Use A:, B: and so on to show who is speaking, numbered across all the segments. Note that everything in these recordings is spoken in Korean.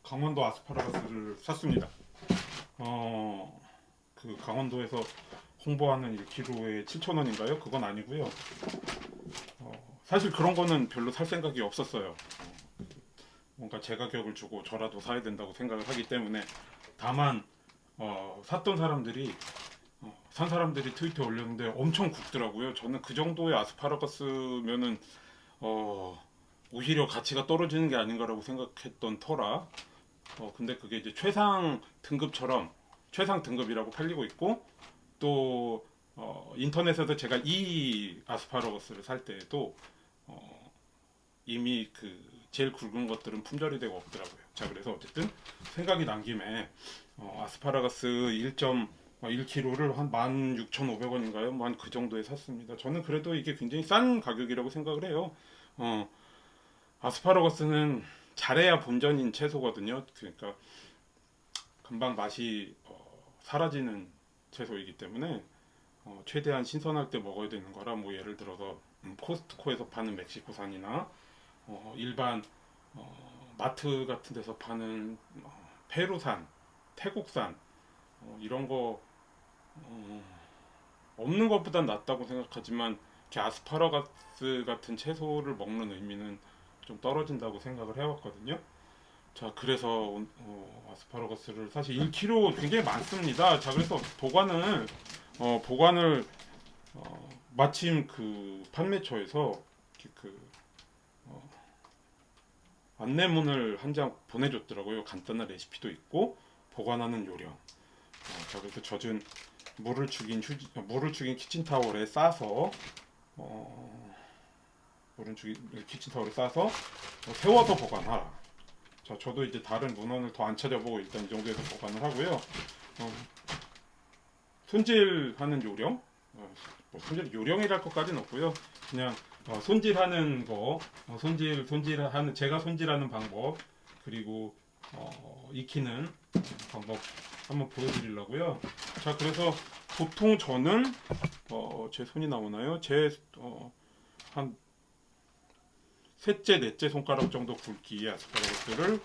A: 강원도 아스파라거스를 샀습니다. 그 강원도에서 홍보하는 1kg에 7,000원인가요? 그건 아니고요. 사실 그런 거는 별로 살 생각이 없었어요. 뭔가 제 가격을 주고 저라도 사야 된다고 생각을 하기 때문에. 다만 샀던 사람들이 산 사람들이 트위터에 올렸는데 엄청 굵더라고요. 저는 그 정도의 아스파라거스면은 오히려 가치가 떨어지는 게 아닌가라고 생각했던 터라. 근데 그게 이제 최상 등급처럼 최상 등급이라고 팔리고 있고, 또 인터넷에서 제가 이 아스파라거스를 살 때에도 이미 그 제일 굵은 것들은 품절이 되고 없더라고요. 자, 그래서 어쨌든 생각이 난 김에 아스파라거스 1.1kg를 한 16,500원인가요? 뭐 한 그 정도에 샀습니다. 저는 그래도 이게 굉장히 싼 가격이라고 생각을 해요. 아스파라거스는 잘해야 본전인 채소거든요. 그러니까 금방 맛이 사라지는 채소이기 때문에 최대한 신선할 때 먹어야 되는 거라, 뭐 예를 들어서 코스트코에서 파는 멕시코산이나 일반 마트 같은 데서 파는 페루산, 태국산 이런 거 없는 것보단 낫다고 생각하지만, 이렇게 아스파라거스 같은 채소를 먹는 의미는 좀 떨어진다고 생각을 해왔거든요. 자, 그래서 아스파라거스를 사실 1kg 굉장히 많습니다. 자, 그래서 보관을 마침 그 판매처에서 이렇게 그 안내문을 한 장 보내줬더라고요. 간단한 레시피도 있고 보관하는 요령. 자, 그래서 젖은 물을 죽인 키친타올에 싸서 키친타올에 싸서 세워서 보관하라. 자, 저도 이제 다른 문헌을 더 안 찾아보고 일단 이 정도에서 보관을 하고요. 손질하는 요령, 뭐 손질 요령이랄 것까지는 없고요. 그냥 손질하는 거, 손질하는 제가 손질하는 방법, 그리고 익히는 방법 한번 보여드리려고요. 자, 그래서 보통 저는 제 손이 나오나요? 한 셋째, 넷째 손가락 정도 굵기의 아스파라거스를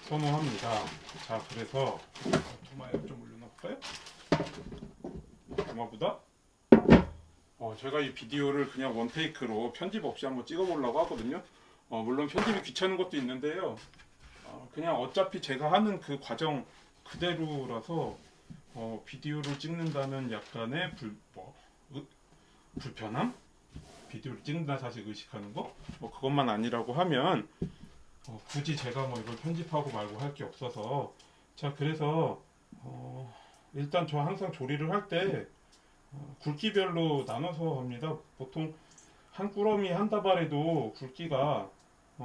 A: 선호합니다. 자, 그래서 토마에 좀 올려놓을까요? 토마보다 제가 이 비디오를 그냥 원테이크로 편집 없이 한번 찍어보려고 하거든요. 물론 편집이 귀찮은 것도 있는데요. 그냥 어차피 제가 하는 그 과정 그대로라서 비디오를 찍는다는 약간의 불편함? 비디오를 찍는다 사실 의식하는 거? 그것만 아니라고 하면 굳이 제가 뭐 이걸 편집하고 말고 할 게 없어서. 자, 그래서 일단 저 항상 조리를 할 때 굵기별로 나눠서 합니다. 보통 한 꾸러미 한 다발에도 굵기가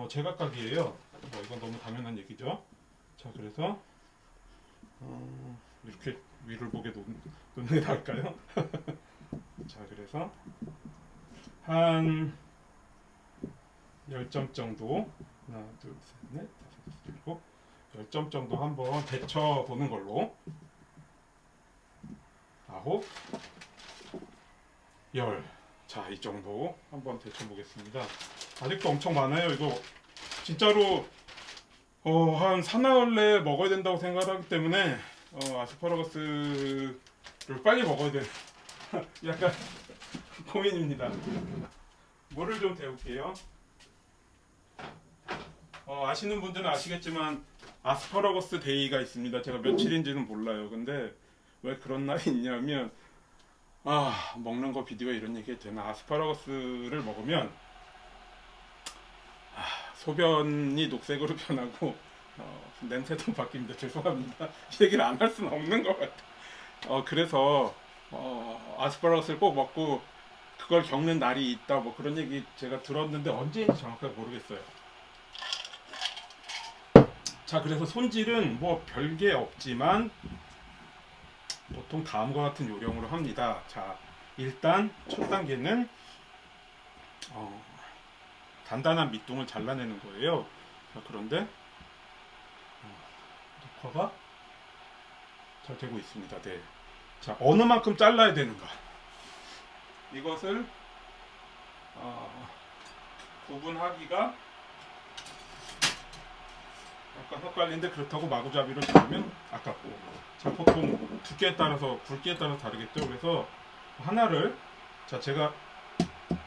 A: 제각각이에요. 이건 너무 당연한 얘기죠. 자, 그래서 이렇게 위를 보게 놓는 게 나을까요? 자, 그래서 한 10점 정도, 하나 둘셋넷 다섯 여섯 일곱 10점 정도 한번 데쳐보는 걸로. 아홉, 열. 자, 이 정도 한번 데쳐보겠습니다. 아직도 엄청 많아요. 이거 진짜로 한 사나흘 내에 먹어야 된다고 생각하기 때문에 아스파라거스를 빨리 먹어야 돼. 약간 고민입니다. 물을 좀 데울게요. 아시는 분들은 아시겠지만 아스파라거스 데이가 있습니다. 제가 며칠인지는 몰라요. 근데 왜 그런 날이 있냐면, 먹는 거 비디오 이런 얘기 해도 되나? 아스파라거스를 먹으면 소변이 녹색으로 변하고 냄새도 바뀝니다. 죄송합니다. 이 얘기를 안 할 수는 없는 것 같아요. 그래서 아스파라거스를 꼭 먹고 그걸 겪는 날이 있다, 뭐 그런 얘기 제가 들었는데 언제인지 정확하게 모르겠어요. 자, 그래서 손질은 뭐 별게 없지만 보통 다음과 같은 요령으로 합니다. 자, 일단 첫 단계는 단단한 밑둥을 잘라내는 거예요. 자, 그런데 녹화가 잘 되고 있습니다. 네. 자, 어느 만큼 잘라야 되는가? 이것을 구분하기가 약간 헛갈리는데 그렇다고 마구잡이로 잡으면 아깝고. 자, 보통 두께에 따라서 굵기에 따라서 다르겠죠. 그래서 하나를 자 제가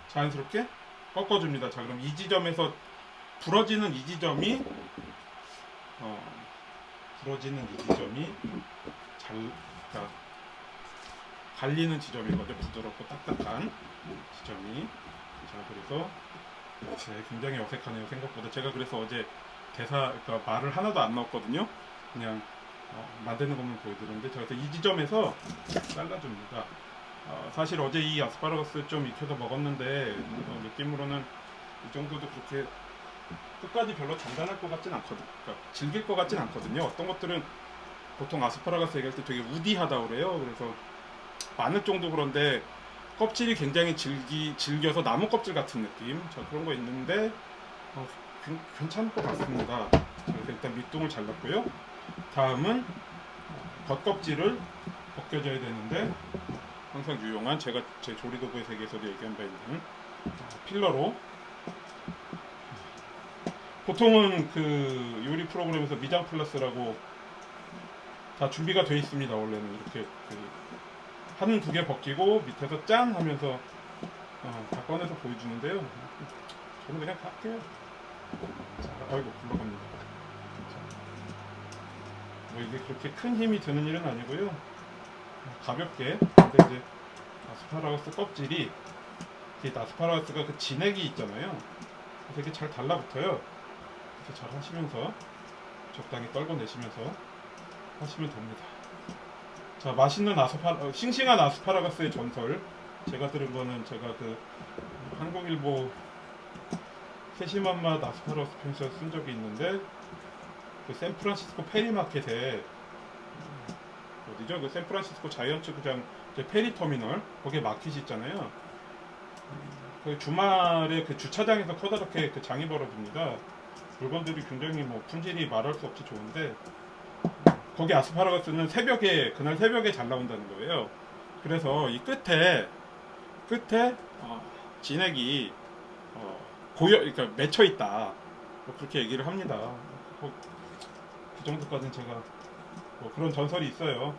A: 자연스럽게 꺾어줍니다. 자, 그럼 이 지점에서 부러지는 이 지점이 부러지는 이 지점이 잘 그러니까 갈리는 지점인 거죠. 부드럽고 딱딱한 지점이. 자, 그래서 굉장히 어색하네요. 생각보다. 제가 그래서 어제 그러니까 말을 하나도 안 넣었거든요. 그냥 만드는 것만 보여드렸는데, 제가 이 지점에서 잘라줍니다. 사실 어제 이 아스파라거스 좀 익혀서 먹었는데 느낌으로는 이 정도도 그렇게 끝까지 별로 단단할 것 같진 않거든요. 그러니까 질길 것 같진 않거든요. 어떤 것들은 보통 아스파라거스 얘기할 때 되게 우디하다 그래요. 그래서 마늘 정도 그런데 껍질이 굉장히 질겨서 나무 껍질 같은 느낌. 자, 그런 거 있는데 괜찮을 것 같습니다. 그래서 일단 밑둥을 잘랐고요. 다음은 겉껍질을 벗겨줘야 되는데, 항상 유용한 제가 제 조리도구의 세계에서도 얘기한 바 있는 필러로. 보통은 그 요리 프로그램에서 미장 플러스라고 다 준비가 돼 있습니다. 원래는 이렇게 한 두 개 벗기고 밑에서 짠 하면서 다 꺼내서 보여주는데요. 저는 그냥 할게요. 자, 아이고 굴러갑니다. 뭐 이게 그렇게 큰 힘이 드는 일은 아니고요. 가볍게. 근데 이제 아스파라거스 껍질이 아스파라거스가 그 진액이 있잖아요. 되게 잘 달라붙어요. 이렇게 잘 하시면서 적당히 떨궈내시면서 하시면 됩니다. 자, 맛있는 싱싱한 아스파라거스의 전설. 제가 들은 거는 제가 그 한국일보 세심한 맛 아스파라거스 편에서 쓴 적이 있는데, 그 샌프란시스코 페리마켓에 어디죠? 그 샌프란시스코 자이언츠 구장 페리터미널 거기에 마켓이 있잖아요. 그 주말에 그 주차장에서 커다랗게 그 장이 벌어집니다. 물건들이 굉장히 뭐 품질이 말할 수 없이 좋은데, 거기 아스파라거스는 그날 새벽에 잘 나온다는 거예요. 그래서 이 끝에 진액이 그러니까 맺혀 있다. 뭐 그렇게 얘기를 합니다. 그 정도까지는 제가 그런 전설이 있어요.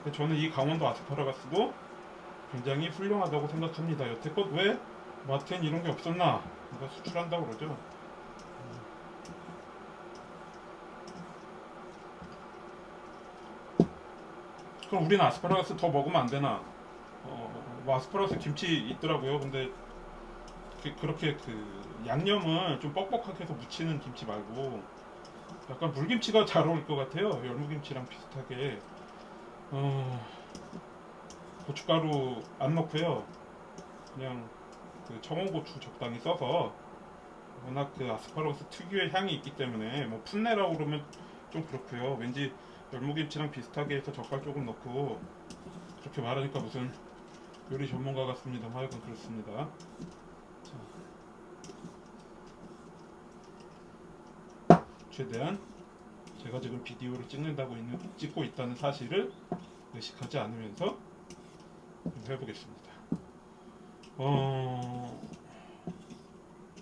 A: 근데 저는 이 강원도 아스파라거스도 굉장히 훌륭하다고 생각합니다. 여태껏 왜 마트엔 이런 게 없었나? 누가 수출한다고 그러죠. 그럼 우리는 아스파라거스 더 먹으면 안 되나? 뭐 아스파라거스 김치 있더라고요. 근데 그렇게 양념을 좀 뻑뻑하게 해서 무치는 김치 말고 약간 물김치가 잘 어울릴 것 같아요. 열무김치랑 비슷하게. 고춧가루 안 넣고요. 그냥 그 청원고추 적당히 써서, 워낙 그 아스파라거스 특유의 향이 있기 때문에 뭐 풋내라고 그러면 좀 그렇고요. 왠지 열무김치랑 비슷하게 해서 젓갈 조금 넣고, 그렇게 말하니까 무슨 요리 전문가 같습니다. 하여간 그렇습니다. 자, 최대한 제가 지금 비디오를 찍고 있다는 사실을 의식하지 않으면서 해보겠습니다.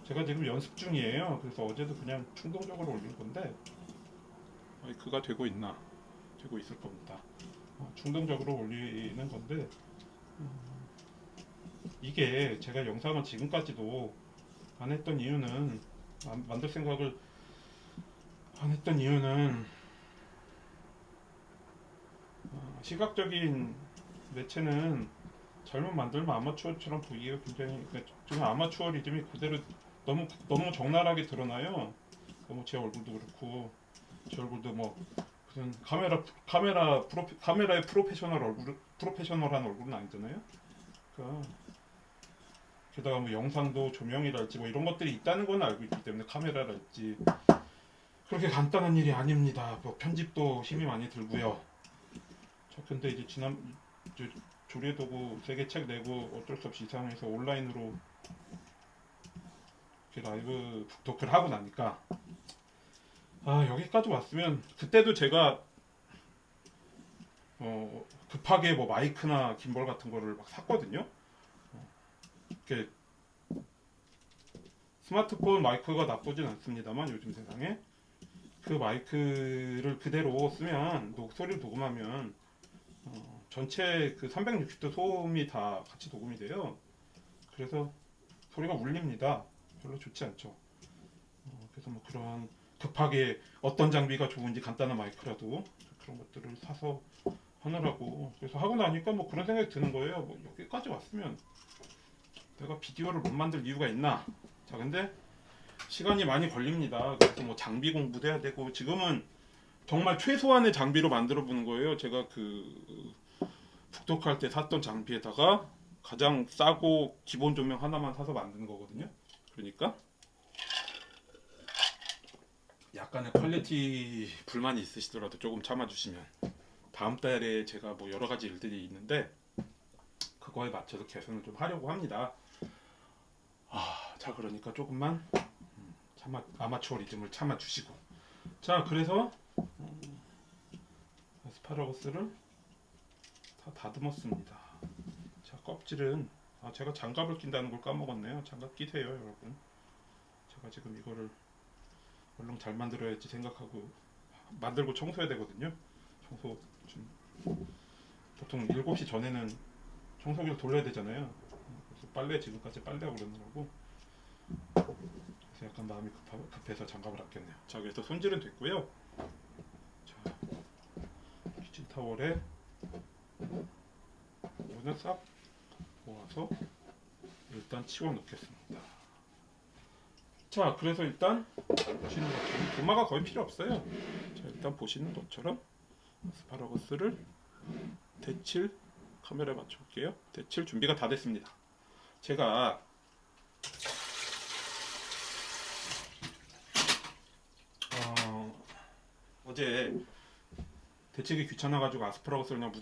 A: 제가 지금 연습 중이에요. 그래서 어제도 그냥 충동적으로 올린 건데, 그가 되고 있을 겁니다. 충동적으로 올리는 건데, 이게 제가 영상을 지금까지도 안 했던 이유는, 만들 생각을 안 했던 이유는, 시각적인 매체는 잘못 만들면 아마추어처럼 보이기가 굉장히, 그러니까 좀 아마추어 리즘이 그대로 너무 적나라하게 드러나요. 너무 제 얼굴도 그렇고, 제 얼굴도 뭐 무슨 카메라의 프로페셔널한 얼굴은 아니잖아요. 그러니까 게다가 뭐 영상도 조명이랄지 뭐 이런 것들이 있다는 건 알고 있기 때문에, 카메라랄지 그렇게 간단한 일이 아닙니다. 뭐 편집도 힘이 많이 들고요. 근데 이제 조리도구 3개 책 내고 어쩔 수 없이 이상해서 온라인으로 이렇게 라이브 북토크를 하고 나니까, 여기까지 왔으면, 그때도 제가 급하게 뭐 마이크나 김벌 같은 거를 막 샀거든요. 이렇게 스마트폰 마이크가 나쁘진 않습니다만 요즘 세상에 그 마이크를 그대로 쓰면 소리를 녹음하면 전체 그 360도 소음이 다 같이 녹음이 돼요. 그래서 소리가 울립니다. 별로 좋지 않죠. 그래서 뭐 그런 급하게 어떤 장비가 좋은지 간단한 마이크라도 그런 것들을 사서 하느라고, 그래서 하고 나니까 뭐 그런 생각이 드는 거예요. 뭐 여기까지 왔으면 내가 비디오를 못 만들 이유가 있나. 자, 근데 시간이 많이 걸립니다. 그래서 뭐 장비 공부도 해야 되고, 지금은 정말 최소한의 장비로 만들어 보는 거예요. 제가 그 북토크할 때 샀던 장비에다가 가장 싸고 기본 조명 하나만 사서 만든 거거든요. 그러니까 약간의 퀄리티 불만이 있으시더라도 조금 참아주시면, 다음 달에 제가 뭐 여러 가지 일들이 있는데 그거에 맞춰서 개선을 좀 하려고 합니다. 자, 그러니까 조금만 아마추어 리즘을 참아주시고. 자, 그래서 아스파라거스를 다 다듬었습니다. 자, 껍질은 제가 장갑을 낀다는 걸 까먹었네요. 장갑 끼세요, 여러분. 제가 지금 이거를 얼른 잘 만들어야지 생각하고 만들고 청소해야 되거든요. 청소 좀 보통 7시 전에는 청소기를 돌려야 되잖아요. 그래서 빨래, 지금까지 빨래하고 그러느라고, 그래서 약간 마음이 급해서 장갑을 아꼈네요. 자, 그래서 손질은 됐고요. 자, 키친타월에 물을 싹 모아서 일단 치워 놓겠습니다. 자, 그래서 일단 보시는 것처럼 도마가 거의 필요 없어요. 자, 일단 보시는 것처럼 아스파라거스를 데칠, 카메라에 맞춰볼게요. 데칠 준비가 다 됐습니다. 제가 어제 데치기 귀찮아가지고 아스파라거스를 그냥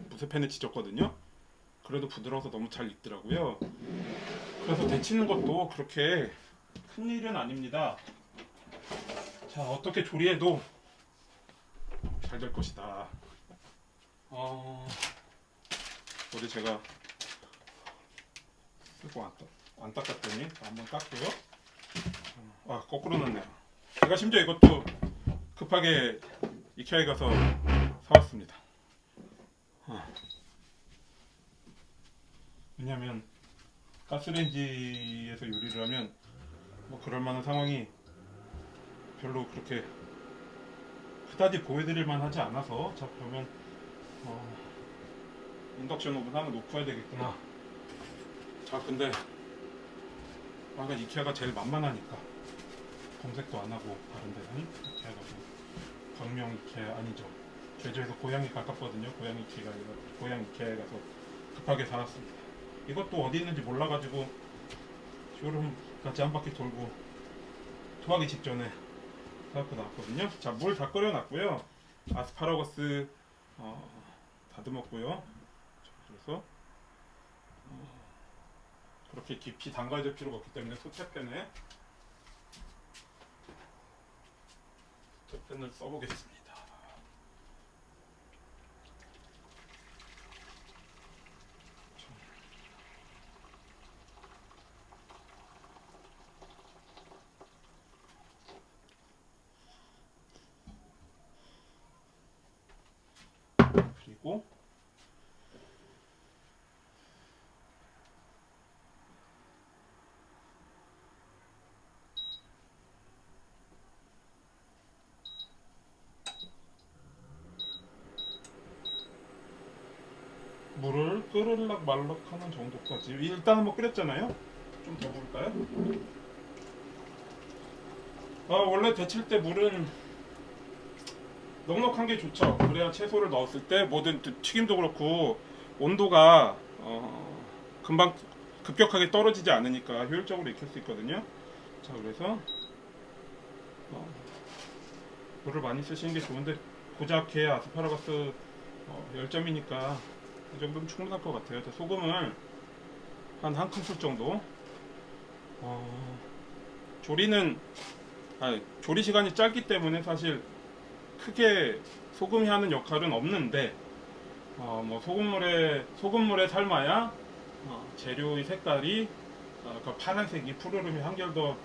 A: 무쇠펜에 치졌거든요. 그래도 부드러워서 너무 잘 익더라고요. 그래서 데치는 것도 그렇게 큰 일은 아닙니다. 자, 어떻게 조리해도 잘 될 것이다. 어제 제가 쓰고 안 닦았더니 한번 닦고요. 거꾸로 넣네요. 제가 심지어 이것도 급하게 이케아에 가서 사왔습니다. 왜냐면 가스레인지에서 요리를 하면 뭐 그럴 만한 상황이 별로 그렇게 그다지 보여드릴 만하지 않아서, 자, 그러면 인덕션 오븐 하나 놓고 해야 되겠구나. 자, 근데 이케아가 제일 만만하니까 검색도 안 하고 다른 데는 이케아 가서, 광명 이케아 아니죠, 제주에서 고향이 가깝거든요. 고향 이케아에 가서 급하게 사왔습니다. 이것도 어디 있는지 몰라가지고 쇼룸까지 한 바퀴 돌고 토하기 직전에 사갖고 나왔거든요. 자, 물 다 끓여놨고요. 아스파라거스 다듬었고요. 자, 그래서 그렇게 깊이 담가야 될 필요가 없기 때문에 소태팬을 써보겠습니다. 그리고 물을 끓을락 말락 하는 정도까지, 일단 한번 끓였잖아요. 좀 더 부을까요? 원래 데칠 때 물은 넉넉한 게 좋죠. 그래야 채소를 넣었을 때 뭐든 튀김도 그렇고 온도가 금방 급격하게 떨어지지 않으니까 효율적으로 익힐 수 있거든요. 자, 그래서 물을 많이 쓰시는 게 좋은데, 고작 게 아스파라거스 10점이니까 이 정도면 충분할 것 같아요. 소금을 한 큰술 정도. 조리 시간이 짧기 때문에 사실 크게 소금이 하는 역할은 없는데, 뭐 소금물에 삶아야 재료의 색깔이 그 파란색이 푸르름이 한결 더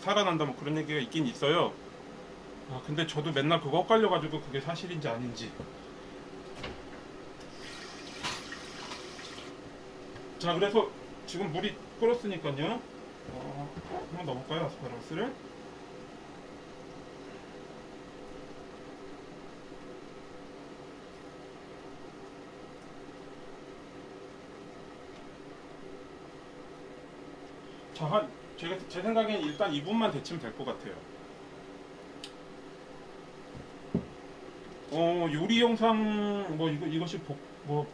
A: 살아난다, 뭐 그런 얘기가 있긴 있어요. 아 근데 저도 맨날 그거 헷갈려가지고 그게 사실인지 아닌지. 자 그래서 지금 물이 끓었으니까요. 한번 넣어볼까요 아스파라거스를? 자, 제 생각엔 일단 2분만 데치면 될 것 같아요. 요리 영상 뭐 이것이 뭐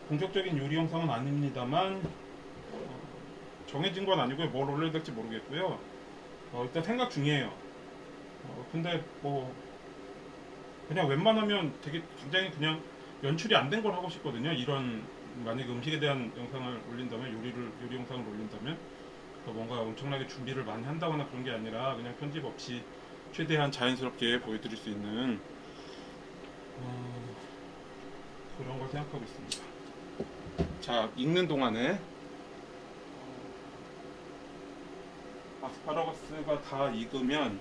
A: 본격적인 요리 영상은 아닙니다만 정해진 건 아니고요. 뭘 올려야 될지 모르겠고요. 일단 생각 중이에요. 근데 뭐 그냥 웬만하면 되게 굉장히 그냥 연출이 안 된 걸 하고 싶거든요. 이런 만약에 음식에 대한 영상을 올린다면 요리 영상을 올린다면 뭔가 엄청나게 준비를 많이 한다거나 그런 게 아니라 그냥 편집 없이 최대한 자연스럽게 보여드릴 수 있는 그런 걸 생각하고 있습니다. 자, 익는 동안에 아스파라거스가 다 익으면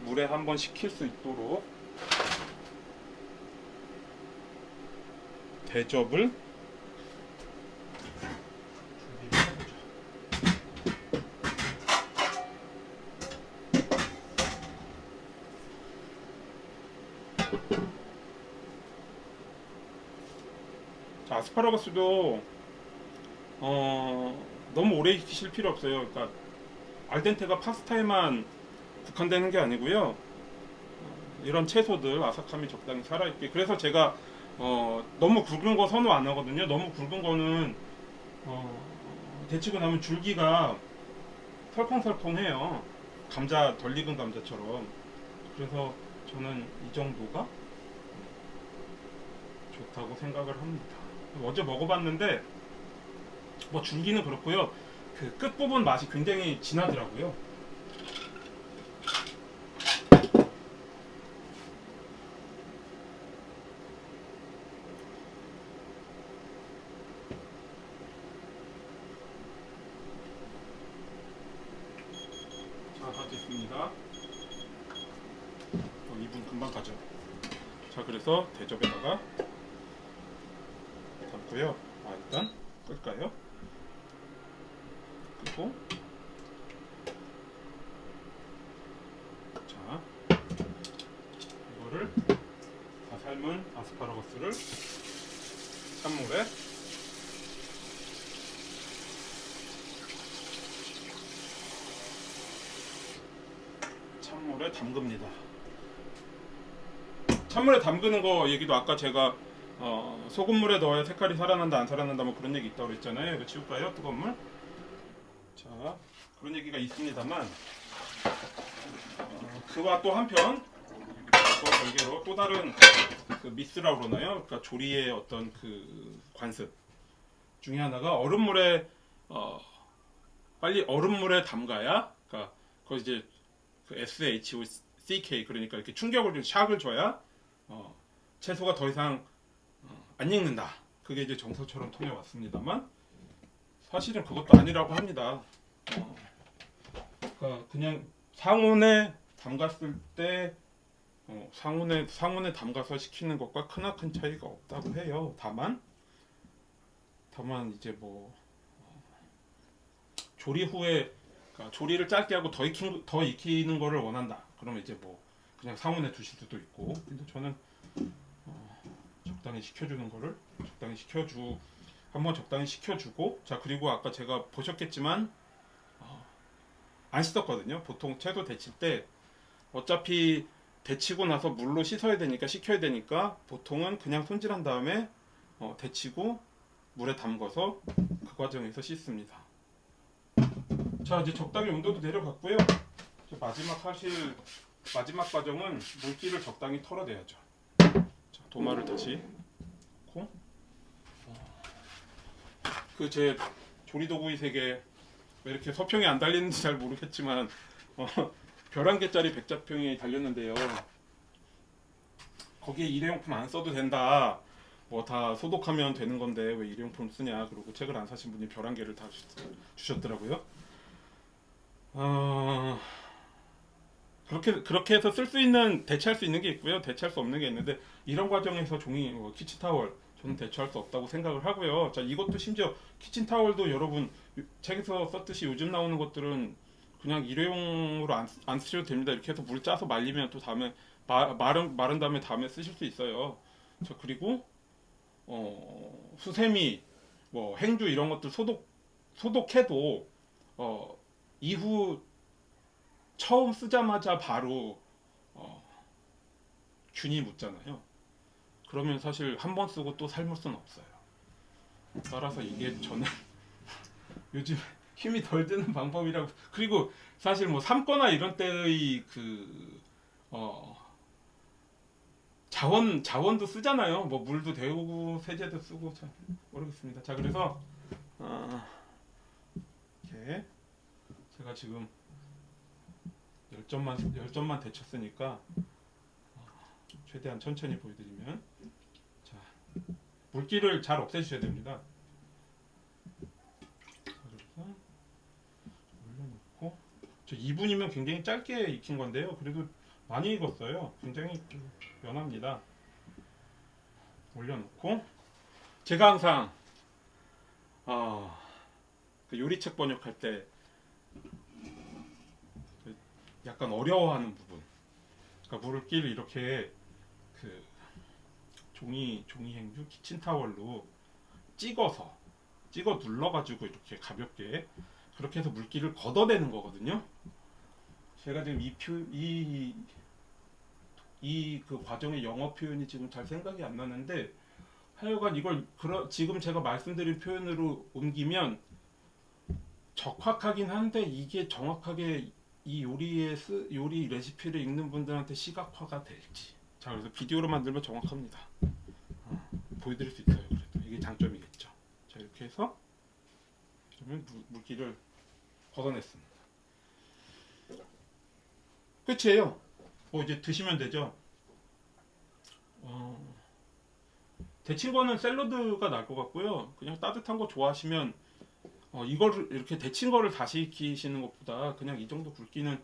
A: 물에 한번 식힐 수 있도록 대접을 준비를 해보죠. 자, 아스파라거스도 너무 오래 익히실 필요 없어요. 그러니까 알덴테가 파스타에만 국한되는 게 아니고요. 이런 채소들 아삭함이 적당히 살아있게. 그래서 제가 너무 굵은 거 선호 안 하거든요. 너무 굵은 거는 데치고 나면 줄기가 설컹설컹해요. 감자 덜 익은 감자처럼. 그래서 저는 이 정도가 좋다고 생각을 합니다. 어제 먹어봤는데 뭐 줄기는 그렇고요. 그 끝부분 맛이 굉장히 진하더라고요. 자, 다 됐습니다. 2분 금방 가죠. 자, 그래서 대접에다가 담고요. 일단 끌까요? 끄고 자, 이거를 다 삶은 아스파라거스를 찬물에 담급니다. 찬물에 담그는 거 얘기도 아까 제가 소금물에 넣어야 색깔이 살아난다 안 살아난다 뭐 그런 얘기 있다고 그랬잖아요. 이거 치울까요? 뜨거운 물? 자, 그런 얘기가 있습니다만 그와 또 한편 그와 별개로 또 다른 그 미스라고 그러나요? 그러니까 조리의 어떤 그 관습 중에 하나가 얼음물에 빨리 얼음물에 담가야, 그러니까 그 이제 그 SHOCK 그러니까 이렇게 충격을 좀 샥을 줘야 채소가 더 이상 안 익는다. 그게 이제 정설처럼 통해 왔습니다만 사실은 그것도 아니라고 합니다. 그러니까 그냥 상온에 담갔을 때 상온에 담가서 식히는 것과 크나큰 차이가 없다고 해요. 다만 이제 뭐 조리 후에 그러니까 조리를 짧게 하고 더 익히는 거를 원한다. 그러면 이제 뭐 그냥 상온에 두실 수도 있고. 근데 저는 적당히 식혀주는 거를 한번 적당히 식혀주고. 자, 그리고 아까 제가 보셨겠지만 안 씻었거든요. 보통 채소 데칠 때 어차피 데치고 나서 물로 씻어야 되니까 식혀야 되니까 보통은 그냥 손질한 다음에 데치고 물에 담궈서 그 과정에서 씻습니다. 자, 이제 적당히 온도도 내려갔고요. 마지막 과정은 물기를 적당히 털어내야죠. 자, 도마를 다시 놓고 그 제 조리도구의 세계 왜 이렇게 서평이 안 달리는지 잘 모르겠지만 별 한 개짜리 백자평이 달렸는데요. 거기에 일회용품 안 써도 된다. 뭐 다 소독하면 되는 건데 왜 일회용품 쓰냐. 그리고 책을 안 사신 분이 별 한 개를 다 주셨더라고요. 그렇게 해서 쓸 수 있는 대체할 수 있는 게 있고요. 대체할 수 없는 게 있는데 이런 과정에서 종이 키친타월 저는 대체할 수 없다고 생각을 하고요. 자, 이것도 심지어 키친타월도 여러분 책에서 썼듯이 요즘 나오는 것들은 그냥 일회용으로 안 쓰셔도 됩니다. 이렇게 해서 물 짜서 말리면 또 다음에 마른 다음에 다음에 쓰실 수 있어요. 자, 그리고 수세미, 뭐 행주 이런 것들 소독해도 어, 이후 처음 쓰자마자 바로 어, 균이 묻잖아요. 그러면 사실 한 번 쓰고 또 삶을 수는 없어요. 따라서 이게 저는 요즘 힘이 덜 드는 방법이라고. 그리고 사실 뭐 삶거나 이런 때의 그 어, 자원도 쓰잖아요. 뭐 물도 데우고 세제도 쓰고 잘 모르겠습니다. 자, 그래서 어, 이렇게 제가 지금 10점만 데쳤으니까 최대한 천천히 보여드리면, 자, 물기를 잘 없애주셔야 됩니다. 자, 그래서 올려놓고, 저 2분이면 굉장히 짧게 익힌 건데요. 그래도 많이 익었어요. 굉장히 연합니다. 올려놓고, 제가 항상 그 요리책 번역할 때 약간 어려워하는 부분, 그러니까 물기를 이렇게 그 종이 행주 키친타월로 찍어 눌러가지고 이렇게 가볍게 그렇게 해서 물기를 걷어내는 거거든요. 제가 지금 이 그 과정의 영어 표현이 지금 잘 생각이 안 나는데, 하여간 이걸 지금 제가 말씀드린 표현으로 옮기면 적확하긴 한데 이게 정확하게 이 요리 레시피를 읽는 분들한테 시각화가 될지. 자, 그래서 비디오로 만들면 정확합니다. 보여드릴 수 있어요. 그래도 이게 장점이겠죠. 자, 이렇게 해서 그러면 물기를 걷어냈습니다. 끝이에요. 이제 드시면 되죠. 데친 거는 샐러드가 날 것 같고요. 그냥 따뜻한 거 좋아하시면 이거를 이렇게 데친 거를 다시 익히시는 것보다 그냥 이 정도 굵기는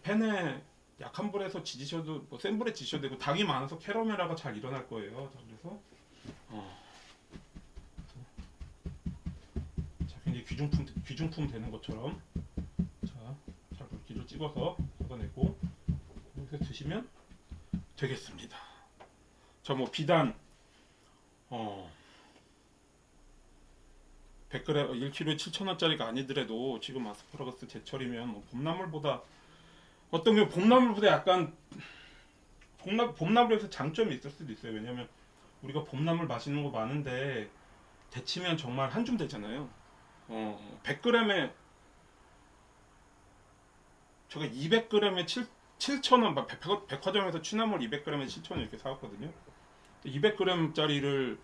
A: 팬에 약한 불에서 지지셔도, 뭐 센 불에 지셔도 되고, 당이 많아서 캐러멜화가 잘 일어날 거예요. 자, 그래서 자, 굉장히 귀중품 되는 것처럼, 자, 잘 물기를 찍어서 걷어내고 이렇게 드시면 되겠습니다. 저 뭐 비단 100g 1kg에 7,000원짜리가 아니더라도 지금 아스파라거스 제철이면 뭐 어떤 경우 봄나물보다 약간 봄나물에서 장점이 있을 수도 있어요. 왜냐면 우리가 봄나물 맛있는 거 많은데 데치면 정말 한 줌 되잖아요. 100g에 제가 200g에 7,000원, 백화점에서 취나물 200g에 7,000원 이렇게 사왔거든요. 200g짜리를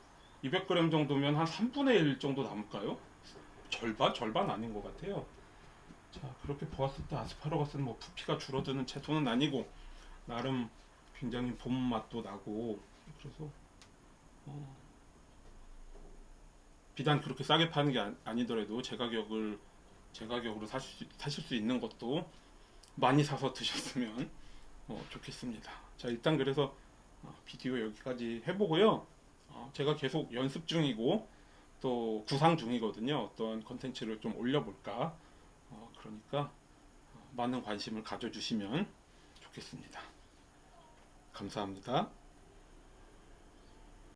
A: 200g 정도면 한 3분의 1 정도 남을까요? 절반 아닌 것 같아요. 자, 그렇게 보았을 때 아스파라거스는 뭐 부피가 줄어드는 채소는 아니고 나름 굉장히 봄 맛도 나고, 그래서 비단 그렇게 싸게 파는 게 아니더라도 제 가격으로 사실 수 있는 것도 많이 사서 드셨으면 좋겠습니다. 자, 일단 그래서 비디오 여기까지 해보고요. 제가 계속 연습 중이고 또 구상 중이거든요. 어떤 컨텐츠를 좀 올려볼까. 그러니까 많은 관심을 가져주시면 좋겠습니다. 감사합니다.